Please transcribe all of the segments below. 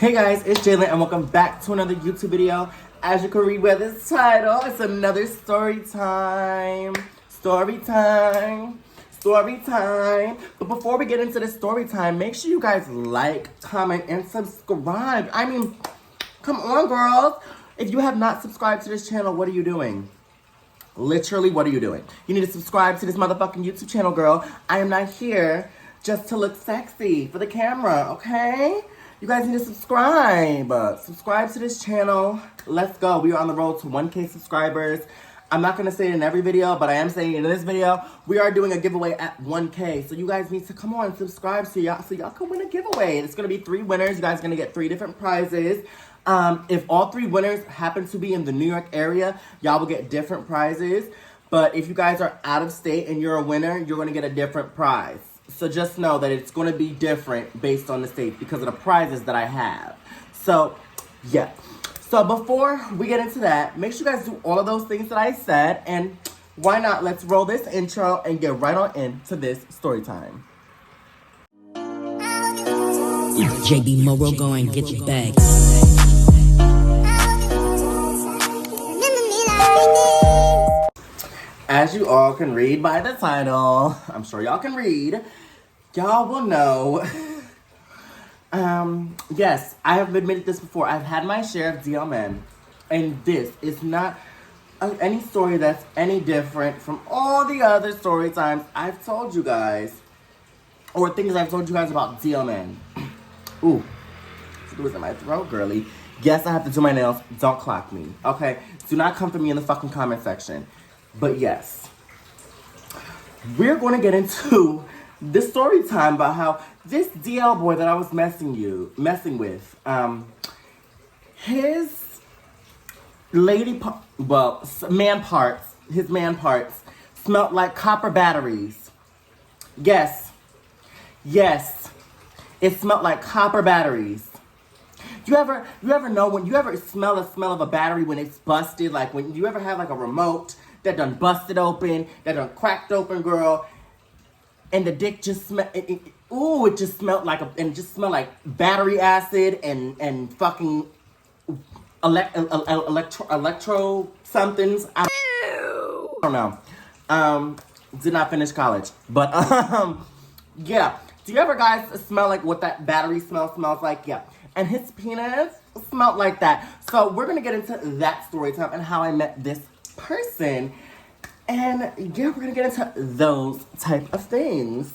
Hey guys, it's Jalen and welcome back to another YouTube video. As you can read by this title, it's another story time. Story time. Story time. But before we get into the story time, make sure you guys like, comment, and subscribe. I mean, come on girls. If you have not subscribed to this channel, what are you doing? Literally, what are you doing? You need to subscribe to this motherfucking YouTube channel, girl. I am not here just to look sexy for the camera, okay? You guys need to subscribe. Subscribe to this channel. Let's go. We are on the road to 1K subscribers. I'm not going to say it in every video, but I am saying it in this video. We are doing a giveaway at 1K. So you guys need to come on, subscribe so y'all can win a giveaway. It's going to be 3 winners. You guys are going to get 3 different prizes. If all 3 winners happen to be in the New York area, y'all will get different prizes. But if you guys are out of state and you're a winner, you're going to get a different prize. So just know that it's going to be different based on the state because of the prizes that I have. So, yeah. So before we get into that, make sure you guys do all of those things that I said. And why not? Let's roll this intro and get right on into this story time. JB Morrow, go and get your bag. As you all can read by the title, I'm sure y'all can read, y'all will know. Yes, I have admitted this before. I've had my share of DL men, and this is not any story that's any different from all the other story times I've told you guys, or things I've told you guys about DL men. Ooh, it was in my throat, girly. Yes, I have to do my nails. Don't clock me, okay? Do not come for me in the fucking comment section. But yes, we're going to get into this story time about how this DL boy that I was messing with, his man parts smelled like copper batteries. Yes, it smelled like copper batteries. You ever know when you ever smell the smell of a battery when it's busted? Like when you ever have like a remote that done busted open, that done cracked open, girl, and the dick just smelled. It just smelled like like battery acid and fucking electro somethings. I don't know. Did not finish college, but yeah. Do you ever guys smell like what that battery smell smells like? Yeah. And his penis smelled like that. So we're gonna get into that story time and how I met this person. And yeah, we're gonna get into those type of things.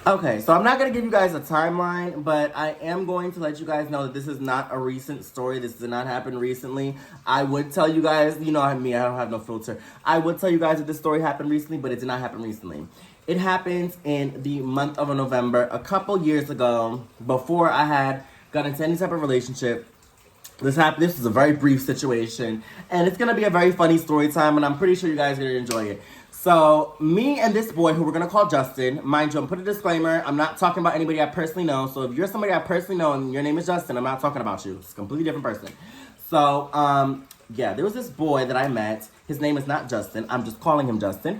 Okay, so I'm not gonna give you guys a timeline, but I am going to let you guys know that this is not a recent story. This did not happen recently. I would tell you guys, you know me, I don't have no filter. I would tell you guys that this story happened recently, but it did not happen recently. It happens in the month of November, a couple years ago, before I had got into any type of relationship. This is a very brief situation, and it's gonna be a very funny story time, and I'm pretty sure you guys are gonna enjoy it. So, me and this boy, who we're gonna call Justin, mind you, I'm put a disclaimer, I'm not talking about anybody I personally know, so if you're somebody I personally know and your name is Justin, I'm not talking about you. It's a completely different person. So, yeah, there was this boy that I met. His name is not Justin, I'm just calling him Justin.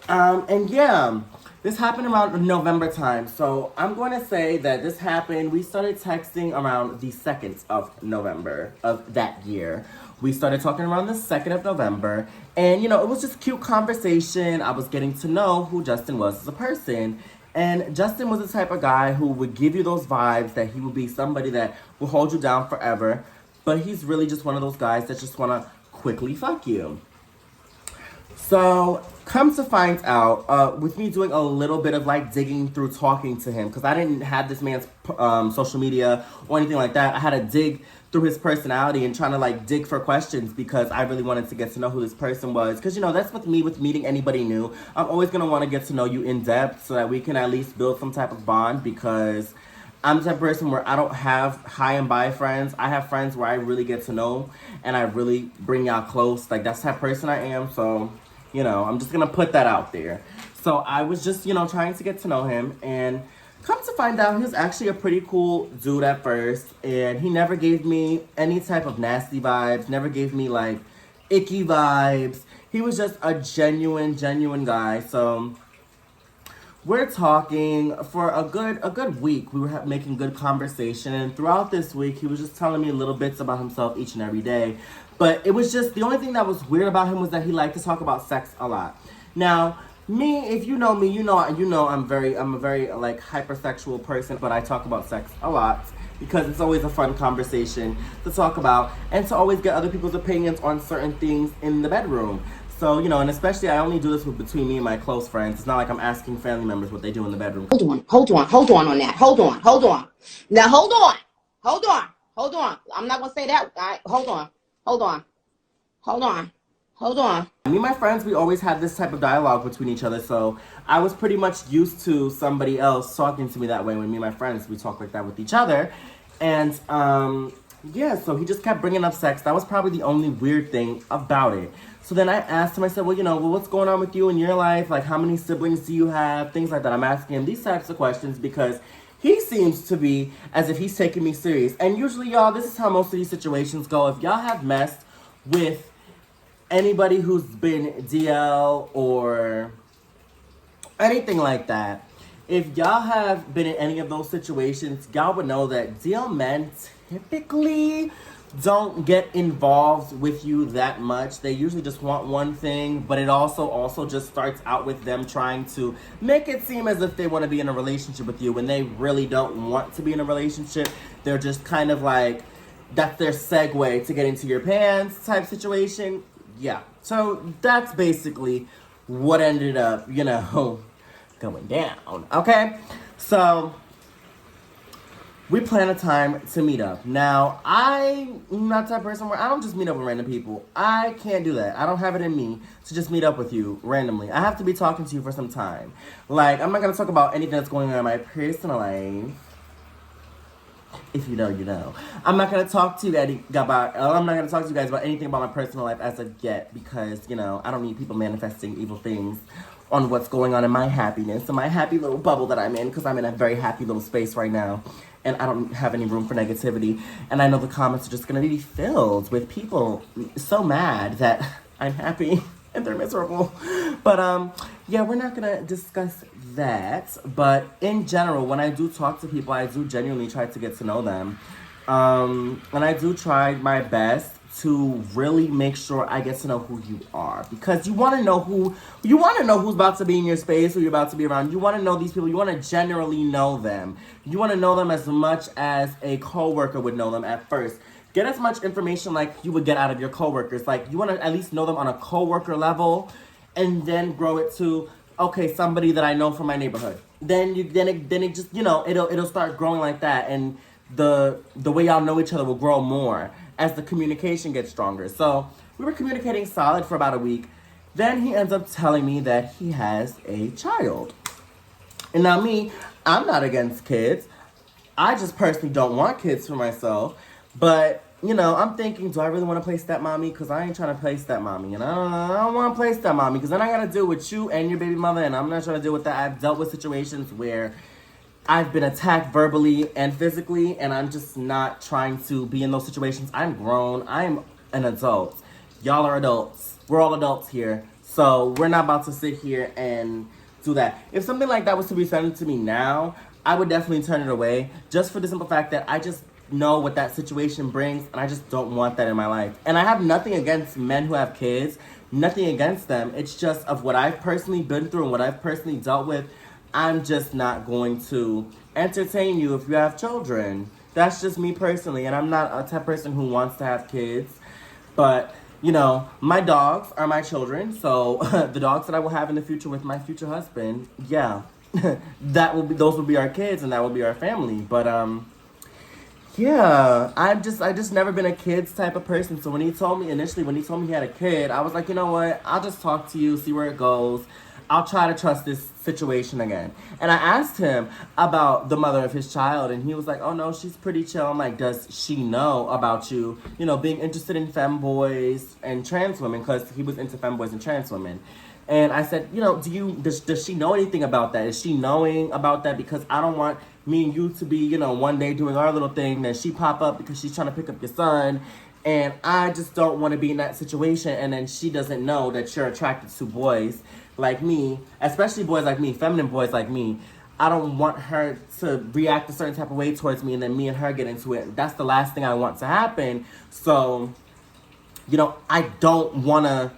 And yeah, this happened around November time. So I'm going to say that this happened, we started texting around the 2nd of November of that year. We started talking around the 2nd of November. And, you know, it was just cute conversation. I was getting to know who Justin was as a person. And Justin was the type of guy who would give you those vibes that he would be somebody that will hold you down forever. But he's really just one of those guys that just want to quickly fuck you. So, come to find out, with me doing a little bit of like digging through talking to him, because I didn't have this man's social media or anything like that. I had to dig through his personality and trying to like dig for questions because I really wanted to get to know who this person was. Because, you know, that's with me with meeting anybody new. I'm always going to want to get to know you in depth so that we can at least build some type of bond, because I'm the type of person where I don't have high and by friends. I have friends where I really get to know and I really bring y'all close. Like, that's the type of person I am. So, you know, I'm just going to put that out there. So I was just, you know, trying to get to know him. And come to find out, he was actually a pretty cool dude at first. And he never gave me any type of nasty vibes. Never gave me, like, icky vibes. He was just a genuine guy. So we're talking for a good week. We were making good conversation, and throughout this week, he was just telling me little bits about himself each and every day. But it was just the only thing that was weird about him was that he liked to talk about sex a lot. Now, me, if you know me, you know I'm a very like hypersexual person, but I talk about sex a lot because it's always a fun conversation to talk about and to always get other people's opinions on certain things in the bedroom. So, and especially I only do this between me and my close friends. It's not like I'm asking family members what they do in the bedroom. Hold on on that. Hold on. Now, hold on. I'm not going to say that. All right? Hold on. Me and my friends, we always had this type of dialogue between each other, so I was pretty much used to somebody else talking to me that way. When me and my friends, we talk like that with each other. And, so he just kept bringing up sex. That was probably the only weird thing about it. So then I asked him, I said, well, what's going on with you in your life? Like, how many siblings do you have? Things like that. I'm asking him these types of questions because he seems to be as if he's taking me serious. And usually, y'all, this is how most of these situations go. If y'all have messed with anybody who's been DL or anything like that, if y'all have been in any of those situations, y'all would know that DL men typically don't get involved with you that much. They usually just want one thing, but it also just starts out with them trying to make it seem as if they want to be in a relationship with you when they really don't want to be in a relationship. They're just kind of like, that's their segue to get into your pants type situation. Yeah, so that's basically what ended up, going down, okay? So we plan a time to meet up. Now, I'm not that person where I don't just meet up with random people. I can't do that. I don't have it in me to just meet up with you randomly. I have to be talking to you for some time. Like, I'm not going to talk about anything that's going on in my personal life. If you know, you know. I'm not going to talk to you guys about anything about my personal life as of yet because, I don't need people manifesting evil things on what's going on in my happiness and my happy little bubble that I'm in because I'm in a very happy little space right now. And I don't have any room for negativity. And I know the comments are just going to be filled with people so mad that I'm happy and they're miserable. But, we're not going to discuss that. But in general, when I do talk to people, I do genuinely try to get to know them. And I do try my best to really make sure I get to know who you are. Because you want to know who's about to be in your space, who you're about to be around. You want to know these people. You want to generally know them. You want to know them as much as a coworker would know them at first. Get as much information like you would get out of your coworkers. Like, you want to at least know them on a coworker level and then grow it to, okay, somebody that I know from my neighborhood. Then it just, it'll start growing like that. And the way y'all know each other will grow more as the communication gets stronger. So we were communicating solid for about a week. Then he ends up telling me that he has a child. And now me, I'm not against kids. I just personally don't want kids for myself. But, I'm thinking, do I really want to play stepmommy? Because I ain't trying to play stepmommy. And I don't want to play stepmommy because then I got to deal with you and your baby mother. And I'm not trying to deal with that. I've dealt with situations where I've been attacked verbally and physically, and I'm just not trying to be in those situations. I'm grown. I'm an adult. Y'all are adults. We're all adults here. So we're not about to sit here and do that. If something like that was to be sent to me now, I would definitely turn it away, just for the simple fact that I just know what that situation brings, and I just don't want that in my life. And I have nothing against men who have kids. Nothing against them. It's just of what I've personally been through and what I've personally dealt with. I'm just not going to entertain you if you have children. That's just me personally, and I'm not a type of person who wants to have kids. But, my dogs are my children, so the dogs that I will have in the future with my future husband, those will be our kids, and that will be our family. But, I just never been a kids type of person. So when he told me he had a kid, I was like, you know what? I'll just talk to you, see where it goes. I'll try to trust this situation again. And I asked him about the mother of his child, and he was like, oh no, she's pretty chill. I'm like, does she know about you, being interested in femboys and trans women? Because he was into femboys and trans women. And I said, does she know anything about that? Is she knowing about that? Because I don't want me and you to be, one day doing our little thing, then she pop up because she's trying to pick up your son, And I just don't want to be in that situation. And then she doesn't know that you're attracted to boys like me, especially boys like me, feminine boys like me. I don't want her to react a certain type of way towards me and then me and her get into it. That's the last thing I want to happen. So, I don't want to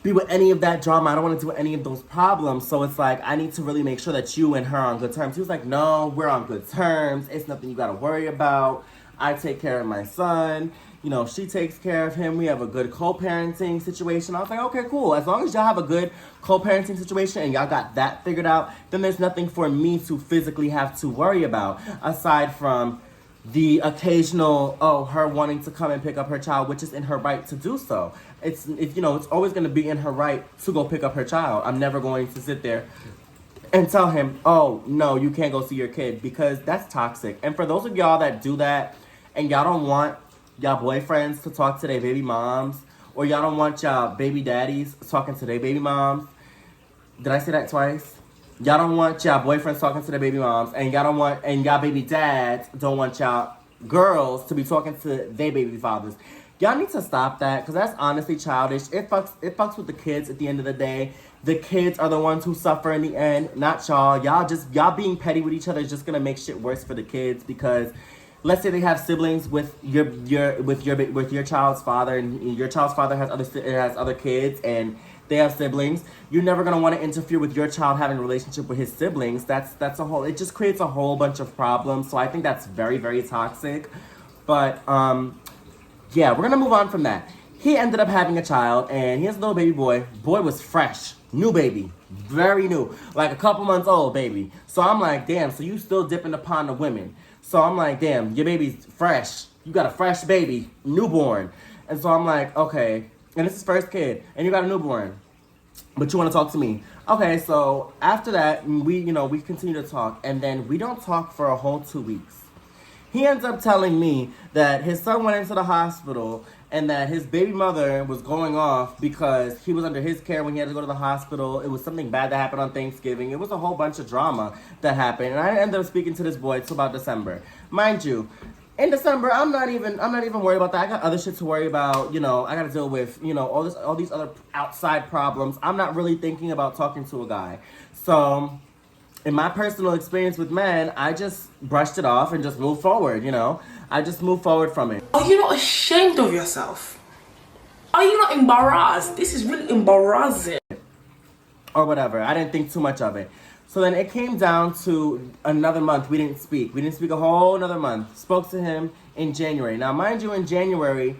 be with any of that drama. I don't want to do any of those problems. So it's like, I need to really make sure that you and her are on good terms. He was like, no, we're on good terms. It's nothing you got to worry about. I take care of my son. She takes care of him. We have a good co-parenting situation. I was like, okay, cool. As long as y'all have a good co-parenting situation and y'all got that figured out, then there's nothing for me to physically have to worry about aside from the occasional, her wanting to come and pick up her child, which is in her right to do so. It's always going to be in her right to go pick up her child. I'm never going to sit there and tell him, oh, no, you can't go see your kid, because that's toxic. And for those of y'all that do that and y'all don't want y'all boyfriends to talk to their baby moms, or y'all don't want y'all baby daddies talking to their baby moms. Did I say that twice? Y'all don't want y'all boyfriends talking to their baby moms, and y'all baby dads don't want y'all girls to be talking to their baby fathers. Y'all need to stop that, because that's honestly childish. It fucks with the kids at the end of the day. The kids are the ones who suffer in the end, not y'all. Y'all being petty with each other is just gonna make shit worse for the kids, because let's say they have siblings with your child's father, and your child's father has other kids, and they have siblings. You're never gonna want to interfere with your child having a relationship with his siblings. It just creates a whole bunch of problems. So I think that's very, very toxic. But yeah, we're gonna move on from that. He ended up having a child, and he has a little baby boy. Boy was fresh, new baby, very new, like a couple months old baby. So I'm like, damn. So you still dipping upon the women. So I'm like, damn, your baby's fresh. You got a fresh baby, newborn. And so I'm like, okay. And it's his first kid. And you got a newborn. But you want to talk to me. Okay, so after that, we continue to talk. And then we don't talk for a whole 2 weeks. He ends up telling me that his son went into the hospital and that his baby mother was going off because he was under his care when he had to go to the hospital. It was something bad that happened on Thanksgiving. It was a whole bunch of drama that happened. And I ended up speaking to this boy till about December. Mind you, in December, I'm not even worried about that. I got other shit to worry about. I got to deal with, all these other outside problems. I'm not really thinking about talking to a guy. So in my personal experience with men, I just brushed it off and just moved forward, I just moved forward from it. Are you not ashamed of yourself? Are you not embarrassed? This is really embarrassing. Or whatever. I didn't think too much of it. So then it came down to another month. We didn't speak. We didn't speak a whole another month. Spoke to him in January. Now, mind you, in January,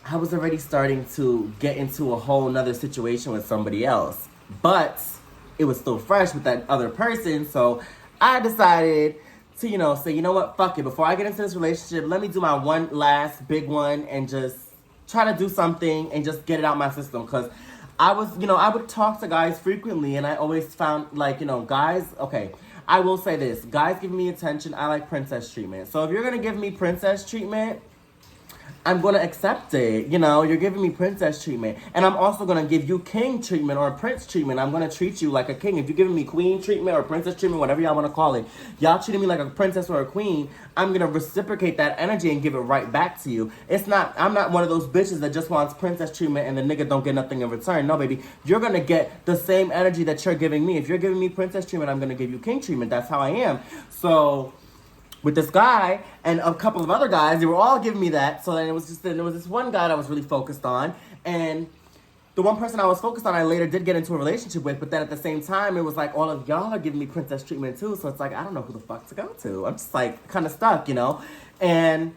I was already starting to get into a whole nother situation with somebody else. But it was still fresh with that other person. So I decided to, say, you know what, fuck it. Before I get into this relationship, let me do my one last big one and just try to do something and just get it out my system. Because I would talk to guys frequently, and I always found, guys, okay, I will say this. Guys give me attention. I like princess treatment. So if you're going to give me princess treatment, I'm going to accept it. You're giving me princess treatment. And I'm also going to give you king treatment or prince treatment. I'm going to treat you like a king. If you're giving me queen treatment or princess treatment, whatever y'all want to call it, y'all treating me like a princess or a queen, I'm going to reciprocate that energy and give it right back to you. I'm not one of those bitches that just wants princess treatment and the nigga don't get nothing in return. No, baby. You're going to get the same energy that you're giving me. If you're giving me princess treatment, I'm going to give you king treatment. That's how I am. So with this guy and a couple of other guys, they were all giving me that. So then there was this one guy that I was really focused on, and the one person I was focused on, I later did get into a relationship with. But then at the same time, it was like all of y'all are giving me princess treatment too. So it's like I don't know who the fuck to go to. I'm just like kind of stuck, And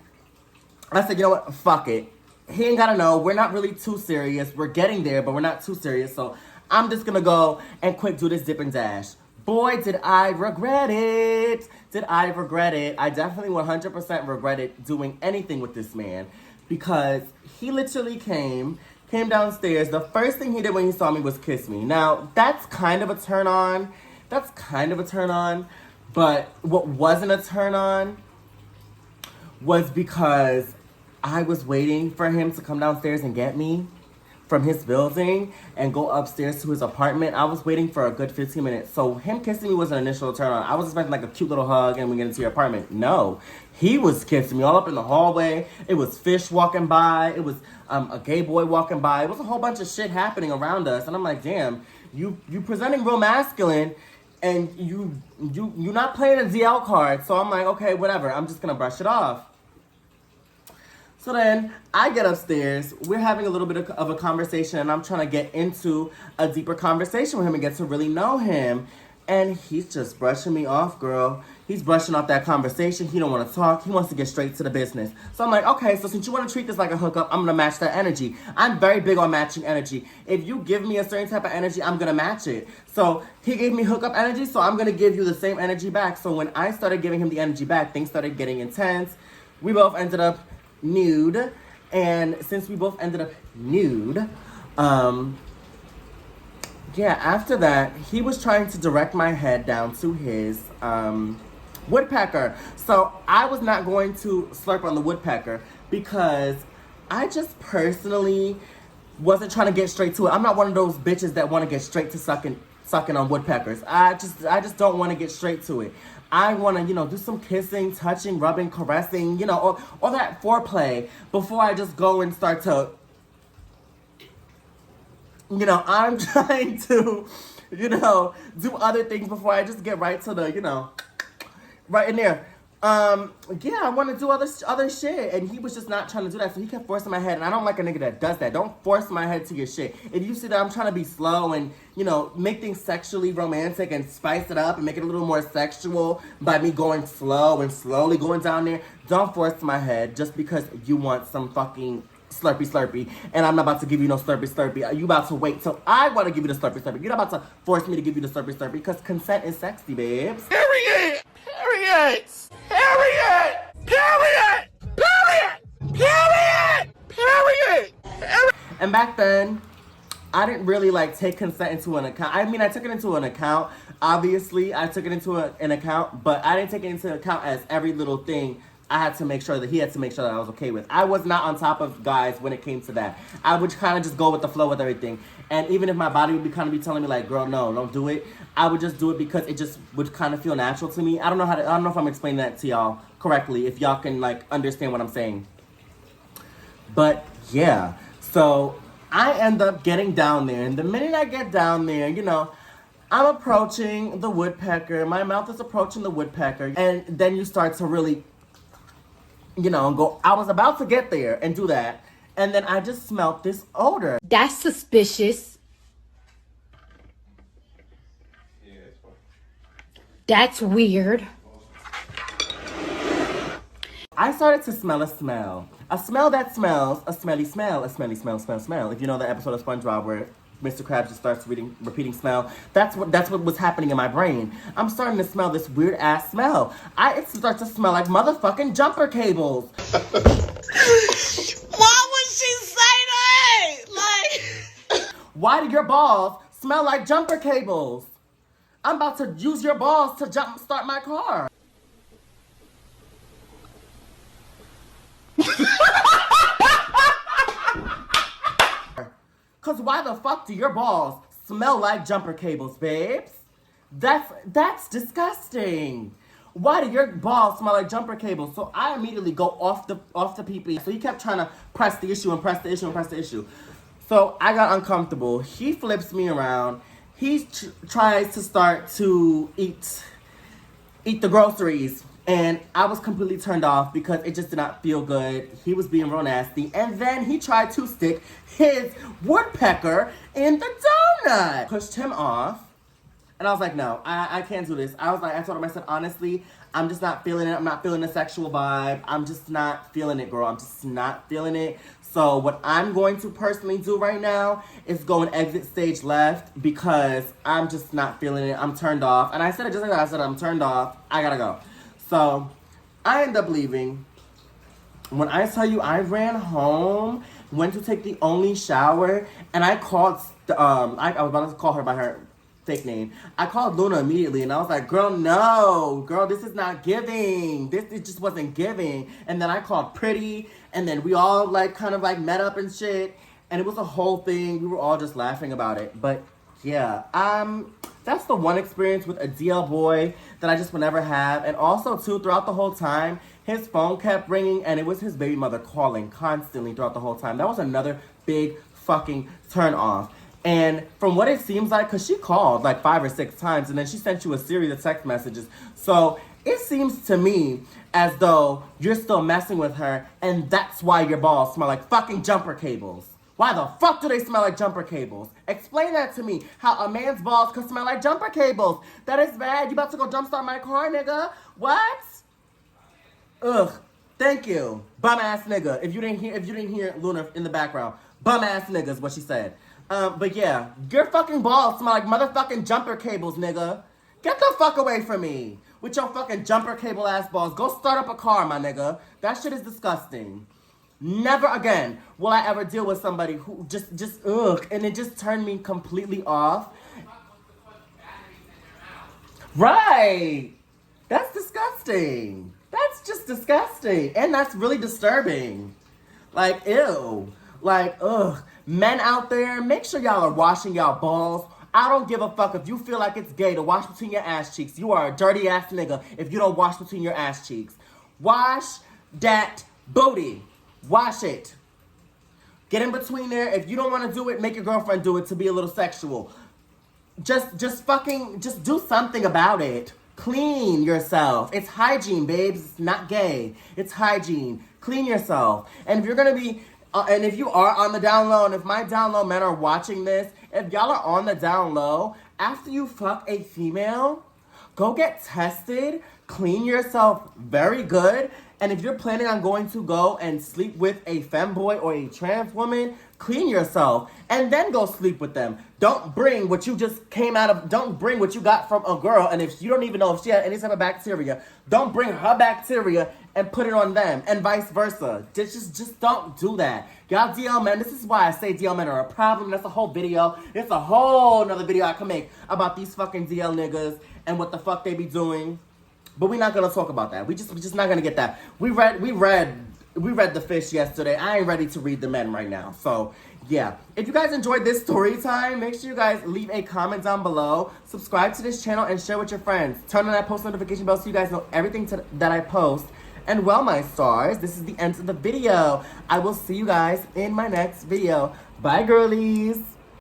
I said, you know what, fuck it. He ain't gotta know. We're not really too serious. We're getting there, but we're not too serious. So I'm just gonna go and quick do this dip and dash. Boy, did I regret it. I definitely 100% regretted doing anything with this man, because he literally came downstairs. The first thing he did when he saw me was kiss me. Now, that's kind of a turn on. But what wasn't a turn on was because I was waiting for him to come downstairs and get me from his building and go upstairs to his apartment. I was waiting for a good 15 minutes. So him kissing me was an initial turn on. I was expecting like a cute little hug and we get into your apartment. No, he was kissing me all up in the hallway. It was fish walking by. It was a gay boy walking by. It was a whole bunch of shit happening around us. And I'm like, damn, you presenting real masculine and you're not playing a DL card. So I'm like, okay, whatever. I'm just gonna brush it off. So then I get upstairs, we're having a little bit of a conversation and I'm trying to get into a deeper conversation with him and get to really know him. And he's just brushing me off, girl. He's brushing off that conversation. He don't want to talk. He wants to get straight to the business. So I'm like, okay, so since you want to treat this like a hookup, I'm going to match that energy. I'm very big on matching energy. If you give me a certain type of energy, I'm going to match it. So he gave me hookup energy, so I'm going to give you the same energy back. So when I started giving him the energy back, things started getting intense. We both ended up nude, and since we both ended up nude, after that he was trying to direct my head down to his woodpecker. So I was not going to slurp on the woodpecker because I just personally wasn't trying to get straight to it. I'm not one of those bitches that want to get straight to sucking on woodpeckers. I just don't want to get straight to it. I want to, do some kissing, touching, rubbing, caressing, all that foreplay before I just go and start to, I'm trying to, do other things before I just get right to the, right in there. I want to do other shit, and he was just not trying to do that, so he kept forcing my head, and I don't like a nigga that does that. Don't force my head to your shit. If you see that I'm trying to be slow and, make things sexually romantic and spice it up and make it a little more sexual by me going slow and slowly going down there, don't force my head just because you want some fucking slurpy, and I'm not about to give you no slurpy. You about to wait till I want to give you the slurpy. You're not about to force me to give you the slurpy because consent is sexy, babes. Period! And back then, I didn't really take consent into an account. I mean, I took it into an account. Obviously, I took it into an account, but I didn't take it into account as every little thing he had to make sure that I was okay with. I was not on top of guys when it came to that. I would kind of just go with the flow with everything. And even if my body would be telling me girl, no, don't do it, I would just do it because it just would kind of feel natural to me. I don't know if I'm explaining that to y'all correctly, if y'all can understand what I'm saying. But yeah, so I end up getting down there, and the minute I get down there, I'm approaching the woodpecker. My mouth is approaching the woodpecker, and then you start to really, go. I was about to get there and do that, and then I just smelt this odor. That's suspicious. That's weird. I started to smell a smell. A smell that smells a smelly smell. A smelly smell. If you know the episode of SpongeBob where Mr. Krabs just starts repeating smell, that's what was happening in my brain. I'm starting to smell this weird ass smell. It starts to smell like motherfucking jumper cables. Why would she say that? Why do your balls smell like jumper cables? I'm about to use your balls to start my car. Cause why the fuck do your balls smell like jumper cables, babes? That's disgusting. Why do your balls smell like jumper cables? So I immediately go off the pee-pee. So he kept trying to press the issue. So I got uncomfortable. He flips me around. He tries to start to eat the groceries. And I was completely turned off because it just did not feel good. He was being real nasty. And then he tried to stick his woodpecker in the donut. Pushed him off. And I was like, no, I can't do this. I told him, I said, honestly, I'm just not feeling it. I'm not feeling the sexual vibe. I'm just not feeling it, girl. I'm just not feeling it. So what I'm going to personally do right now is go and exit stage left because I'm just not feeling it. I'm turned off. And I said it just like that. I said, I'm turned off. I gotta go. So I end up leaving. When I tell you I ran home, went to take the only shower, and I called, I was about to call her by her fake name. I called Luna immediately, and I was like, girl, no. Girl, this is not giving. It just wasn't giving. And then I called Pretty, and then we all, kind of met up and shit. And it was a whole thing. We were all just laughing about it. But yeah, that's the one experience with a DL boy that I just would never have. And also, too, throughout the whole time, his phone kept ringing, and it was his baby mother calling constantly throughout the whole time. That was another big fucking turn off. And from what it seems like, because she called like 5 or 6 times, and then she sent you a series of text messages. So it seems to me as though you're still messing with her, and that's why your balls smell like fucking jumper cables. Why the fuck do they smell like jumper cables? Explain that to me. How a man's balls could smell like jumper cables. That is bad. You about to go jumpstart my car, nigga? What? Ugh. Thank you. Bum ass nigga. If you didn't hear Luna in the background. Bum ass nigga is what she said. But yeah, your fucking balls smell like motherfucking jumper cables, nigga. Get the fuck away from me with your fucking jumper cable ass balls. Go start up a car, my nigga. That shit is disgusting. Never again will I ever deal with somebody who just ugh, and it just turned me completely off. Right. That's disgusting. That's just disgusting. And that's really disturbing. Like, ew. Like, ugh. Men out there, make sure y'all are washing y'all balls. I don't give a fuck if you feel like it's gay to wash between your ass cheeks. You are a dirty ass nigga if you don't wash between your ass cheeks. Wash that booty. Wash it. Get in between there. If you don't want to do it, make your girlfriend do it to be a little sexual. Just do something about it. Clean yourself. It's hygiene, babes. It's not gay. It's hygiene. Clean yourself. And if you're going to be, and if you are on the down low, and if my down low men are watching this, if y'all are on the down low, after you fuck a female, go get tested. Clean yourself very good. And if you're planning on going to go and sleep with a femboy or a trans woman, clean yourself and then go sleep with them. Don't bring what you just came out of, don't bring what you got from a girl. And if you don't even know if she had any type of bacteria, don't bring her bacteria and put it on them and vice versa. Just don't do that. Y'all DL men, this is why I say DL men are a problem. That's a whole video. It's a whole nother video I can make about these fucking DL niggas and what the fuck they be doing. But we're not gonna talk about that. We're just not gonna get that. We read the fish yesterday. I ain't ready to read the men right now. So yeah. If you guys enjoyed this story time, make sure you guys leave a comment down below. Subscribe to this channel and share with your friends. Turn on that post notification bell so you guys know everything that I post. And well, my stars, this is the end of the video. I will see you guys in my next video. Bye, girlies.